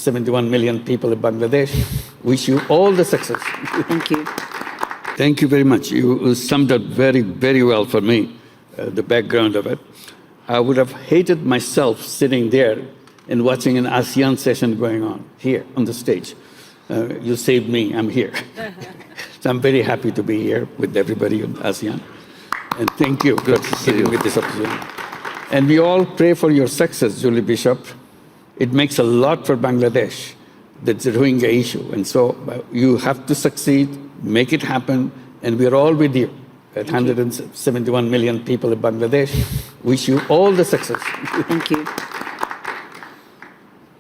171 million people in Bangladesh. Wish you all the success. Thank you. Thank you very much. You summed up very, very well for me, the background of it. I would have hated myself sitting there and watching an ASEAN session going on here on the stage. You saved me, I'm here. So I'm very happy to be here with everybody in ASEAN. And thank you for giving me this opportunity. And we all pray for your success, Julie Bishop. It makes a lot for Bangladesh, that's the Rohingya issue. And so you have to succeed, make it happen, and we're all with you. At 171 million people in Bangladesh, wish you all the success. Thank you.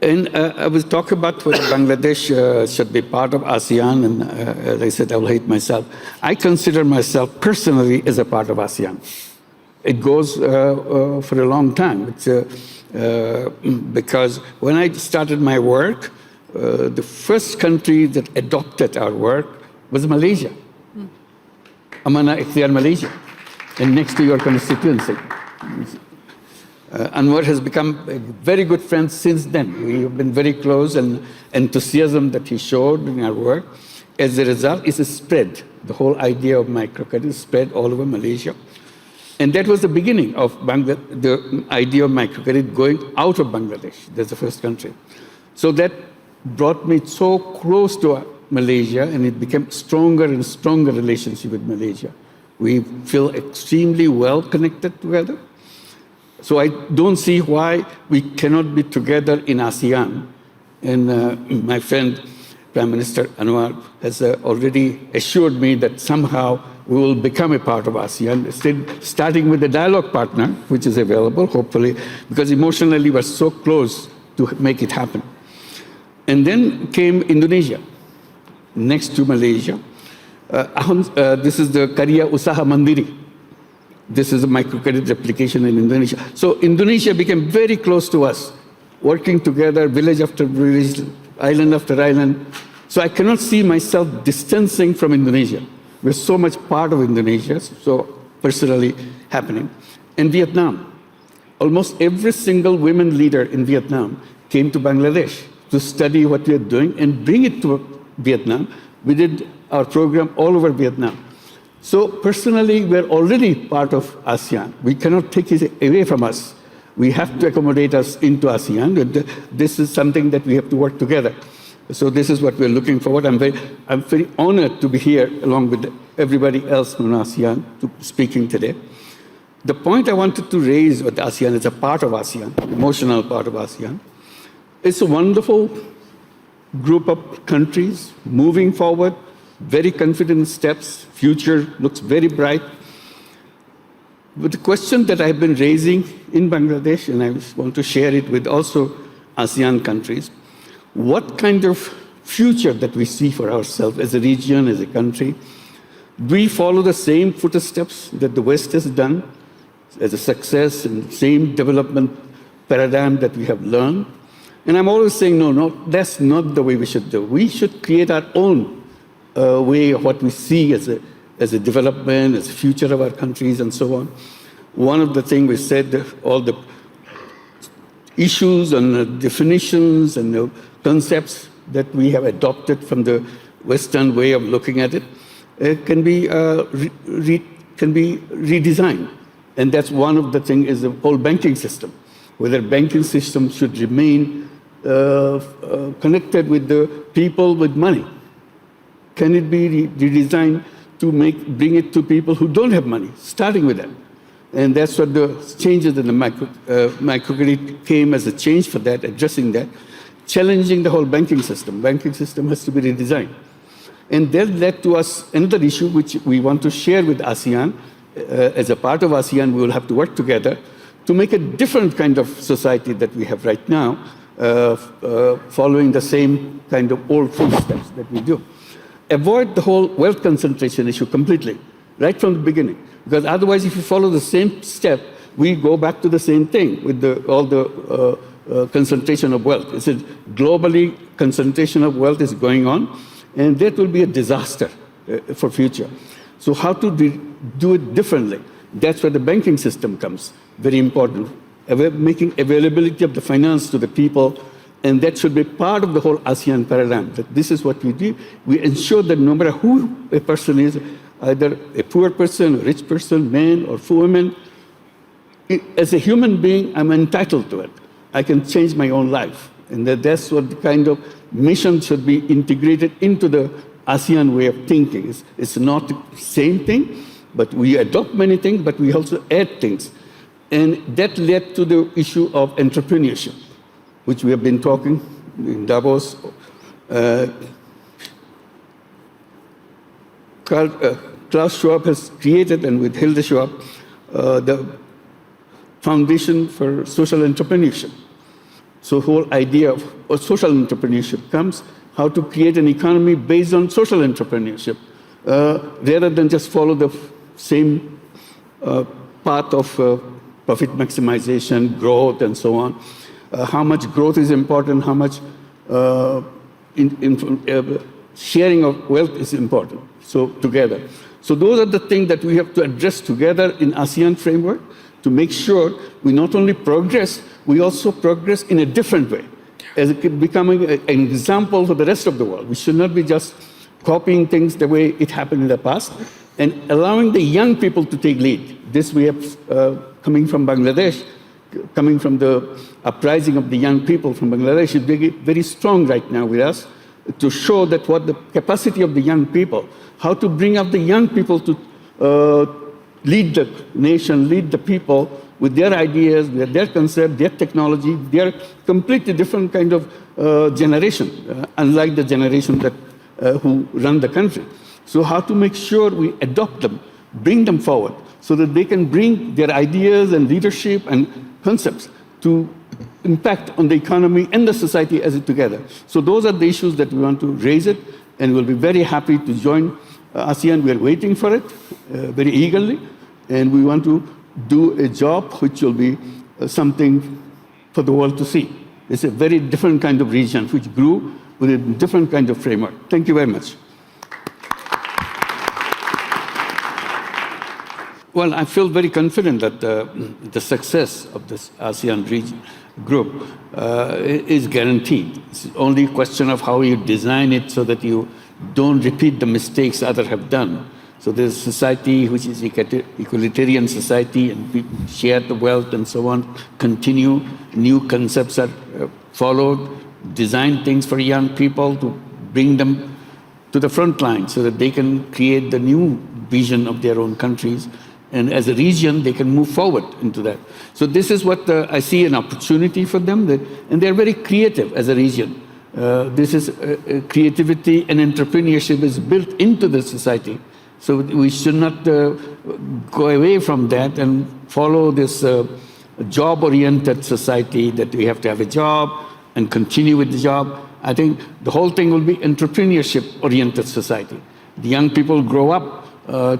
And I was talking about whether Bangladesh should be part of ASEAN, and as I said, I will hate myself. I consider myself personally as a part of ASEAN. It goes for a long time. It's, because when I started my work, the first country that adopted our work was Malaysia. Amana Ikhtiar, Malaysia, and next to your constituency. Anwar has become a very good friend since then. We have been very close, and enthusiasm that he showed in our work, as a result, is a spread. The whole idea of microcredit spread all over Malaysia. And that was the beginning of the idea of microcredit going out of Bangladesh. That's the first country. So that brought me so close to Malaysia, and it became stronger and stronger relationship with Malaysia. We feel extremely well connected together. So I don't see why we cannot be together in ASEAN. And my friend, Prime Minister Anwar, has already assured me that somehow we will become a part of ASEAN, starting with the dialogue partner, which is available, hopefully, because emotionally we're so close to make it happen. And then came Indonesia, next to Malaysia. This is the Karya Usaha Mandiri. This is a microcredit application in Indonesia. So Indonesia became very close to us, working together, village after village, island after island. So I cannot see myself distancing from Indonesia. We're so much part of Indonesia, so personally happening. And Vietnam, almost every single women leader in Vietnam came to Bangladesh to study what we are doing and bring it to Vietnam. We did our program all over Vietnam. So personally, we're already part of ASEAN. We cannot take it away from us. We have to accommodate us into ASEAN. This is something that we have to work together. So this is what we're looking forward. I'm very honored to be here along with everybody else from ASEAN speaking today. The point I wanted to raise with ASEAN is a part of ASEAN, emotional part of ASEAN. It's a wonderful group of countries moving forward, very confident steps, future looks very bright. But the question that I've been raising in Bangladesh, and I want to share it with also ASEAN countries, what kind of future that we see for ourselves as a region, as a country? Do we follow the same footsteps that the West has done as a success and same development paradigm that we have learned? And I'm always saying, no, that's not the way we should do. We should create our own way of what we see as a development, as a future of our countries, and so on. One of the things we said, all the issues and definitions and the concepts that we have adopted from the Western way of looking at it, can be redesigned. And that's one of the things is the whole banking system, whether banking system should remain connected with the people with money. Can it be redesigned to bring it to people who don't have money, starting with that? And that's what the changes in the microcredit came as a change for that, addressing that, challenging the whole banking system. Banking system has to be redesigned. And that led to us another issue which we want to share with ASEAN. As a part of ASEAN, we will have to work together to make a different kind of society that we have right now, following the same kind of old footsteps that we do. Avoid the whole wealth concentration issue completely, right from the beginning. Because otherwise, if you follow the same step, we go back to the same thing with all the concentration of wealth. It's globally, concentration of wealth is going on, and that will be a disaster for future. So how to do it differently? That's where the banking system comes, very important. Making availability of the finance to the people And that should be part of the whole ASEAN paradigm, that this is what we do. We ensure that no matter who a person is, either a poor person, a rich person, man or woman, as a human being, I'm entitled to it. I can change my own life. And that's what the kind of mission should be integrated into the ASEAN way of thinking. It's not the same thing, but we adopt many things, but we also add things. And that led to the issue of entrepreneurship, which we have been talking in Davos. Klaus Schwab has created, and with Hilde Schwab, the Foundation for Social Entrepreneurship. So the whole idea of social entrepreneurship comes, how to create an economy based on social entrepreneurship, rather than just follow the same path of profit maximization, growth, and so on. How much growth is important, how much sharing of wealth is important, so together. So those are the things that we have to address together in ASEAN framework to make sure we not only progress, we also progress in a different way, as becoming an example for the rest of the world. We should not be just copying things the way it happened in the past, and allowing the young people to take lead. This we have coming from Bangladesh, coming from the uprising of the young people from Bangladesh, is very, very strong right now with us, to show that what the capacity of the young people, how to bring up the young people to lead the nation, lead the people with their ideas, with their concept, their technology. They are completely different kind of generation, unlike the generation that who run the country. So how to make sure we adopt them, bring them forward, so that they can bring their ideas and leadership and concepts to impact on the economy and the society as it together. So those are the issues that we want to raise it, and we'll be very happy to join ASEAN. We are waiting for it very eagerly, and we want to do a job which will be something for the world to see. It's a very different kind of region which grew with a different kind of framework. Thank you very much. Well, I feel very confident that the success of this ASEAN region group is guaranteed. It's only a question of how you design it so that you don't repeat the mistakes others have done. So there's a society which is equalitarian society, and people share the wealth and so on, continue, new concepts are followed, design things for young people to bring them to the front line so that they can create the new vision of their own countries. And as a region, they can move forward into that. So this is what I see an opportunity for them, and they're very creative as a region. This is creativity and entrepreneurship is built into the society. So we should not go away from that and follow this job-oriented society that we have to have a job and continue with the job. I think the whole thing will be entrepreneurship-oriented society. The young people grow up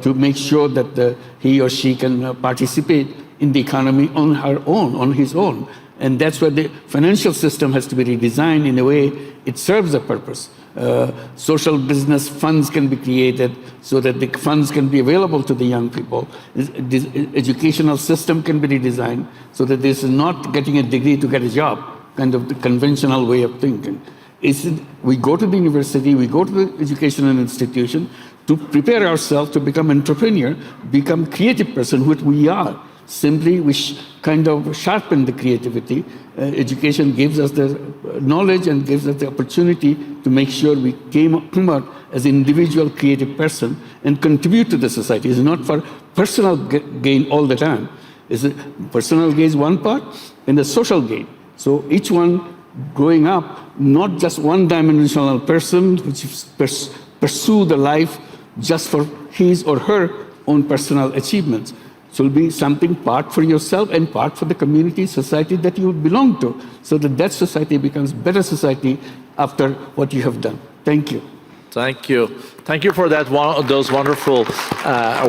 to make sure that he or she can participate in the economy on her own, on his own. And that's where the financial system has to be redesigned in a way it serves a purpose. Social business funds can be created so that the funds can be available to the young people. The educational system can be redesigned so that this is not getting a degree to get a job, kind of the conventional way of thinking. We go to the university, we go to the educational institution to prepare ourselves to become entrepreneur, become creative person, which we are. Simply, we kind of sharpen the creativity. Education gives us the knowledge and gives us the opportunity to make sure we come out as an individual creative person and contribute to the society. It's not for personal gain all the time. It's personal gain is one part, and the social gain. So each one growing up, not just one-dimensional person which pursue the life just for his or her own personal achievements. So it'll be something part for yourself and part for the community, society that you belong to, so that that society becomes better society after what you have done. Thank you. Thank you. Thank you for those wonderful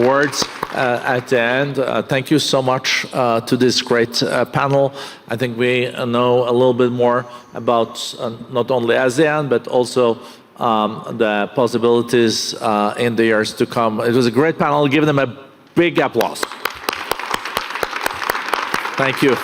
words at the end. Thank you so much to this great panel. I think we know a little bit more about not only ASEAN, but also the possibilities in the years to come. It was a great panel. Give them a big applause. Thank you.